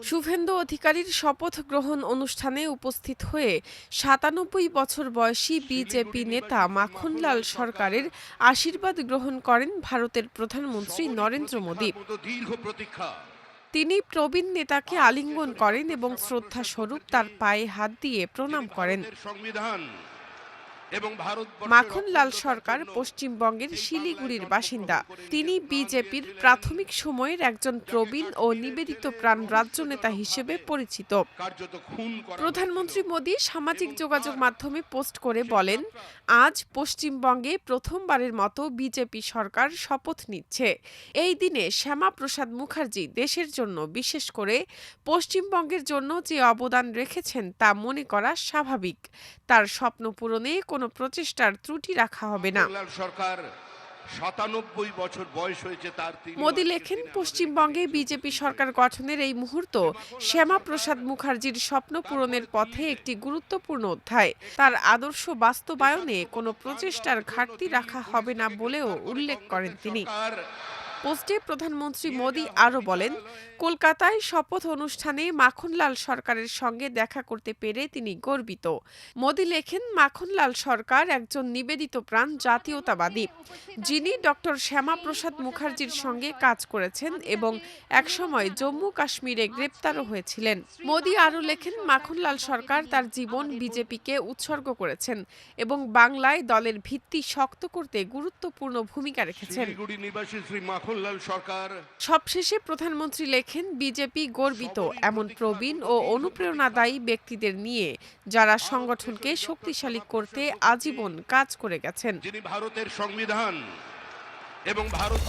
শুভেন্দু অধিকারীর শপথ গ্রহণ অনুষ্ঠানে উপস্থিত হয়ে ৯৭ বছর বয়সী বিজেপি নেতা মাখনলাল সরকারের আশীর্বাদ গ্রহণ করেন ভারতের প্রধানমন্ত্রী নরেন্দ্র মোদী। তিনি প্রবীণ নেতাকে আলিঙ্গন করেন এবং শ্রদ্ধাস্বরূপ তার পায়ে হাত দিয়ে প্রণাম করেন। মাখনলাল সরকার পশ্চিমবঙ্গের শিলিগুড়ির বাসিন্দা। তিনি বিজেপির প্রাথমিক সময়ের একজন প্রবীণ ও নিবেদিত প্রাণ রাজ্যনেতা হিসেবে পরিচিত। প্রধানমন্ত্রী মোদী সামাজিক যোগাযোগ মাধ্যমে পোস্ট করে বলেন, আজ পশ্চিমবঙ্গে প্রথমবারের মতো বিজেপি সরকার শপথ নিচ্ছে। এই দিনে শ্যামাপ্রসাদ মুখার্জি দেশের জন্য, বিশেষ করে পশ্চিমবঙ্গের জন্য যে অবদান রেখেছেন তা মনে করা স্বাভাবিক। তার স্বপ্ন পূরণে কোনো প্রচেষ্টার ত্রুটি রাখা হবে না। ৯৭ বছর বয়স হয়েছে তার। মোদী লেখেন, পশ্চিমবঙ্গে বিজেপি সরকার গঠনের এই মুহূর্ত শ্যামাপ্রসাদ মুখার্জির স্বপ্ন পূরণের পথে একটি গুরুত্বপূর্ণ অধ্যায়। তার আদর্শ বাস্তবায়নে কোনো প্রচেষ্টার ঘাটতি রাখা হবে না বলেও উল্লেখ করেন তিনি। পোস্টে প্রধানমন্ত্রী মোদী আরও বলেন, কলকাতায় শপথ অনুষ্ঠানে মাখনলাল সরকারের সঙ্গে দেখা করতে পেরে তিনি গর্বিত। মোদী লেখেন, মাখনলাল সরকার একজন নিবেদিত প্রাণ জাতীয়তাবাদী, যিনি ডক্টর শ্যামাপ্রসাদ মুখার্জির সঙ্গে কাজ করেছেন এবং একসময় জম্মু কাশ্মীরে গ্রেপ্তারও হয়েছিলেন। মোদী আরও লেখেন, মাখনলাল সরকার তার জীবন বিজেপিকে উৎসর্গ করেছেন এবং বাংলায় দলের ভিত্তি শক্ত করতে গুরুত্বপূর্ণ ভূমিকা রেখেছেন। সবশেষে প্রধানমন্ত্রী লেখেন, বিজেপি গর্বিত এমন প্রবীণ ও অনুপ্রেরণাদায়ী ব্যক্তিদের নিয়ে, যারা সংগঠনকে শক্তিশালী করতে আজীবন কাজ করে গেছেন। যিনি ভারতের সংবিধান এবং ভারত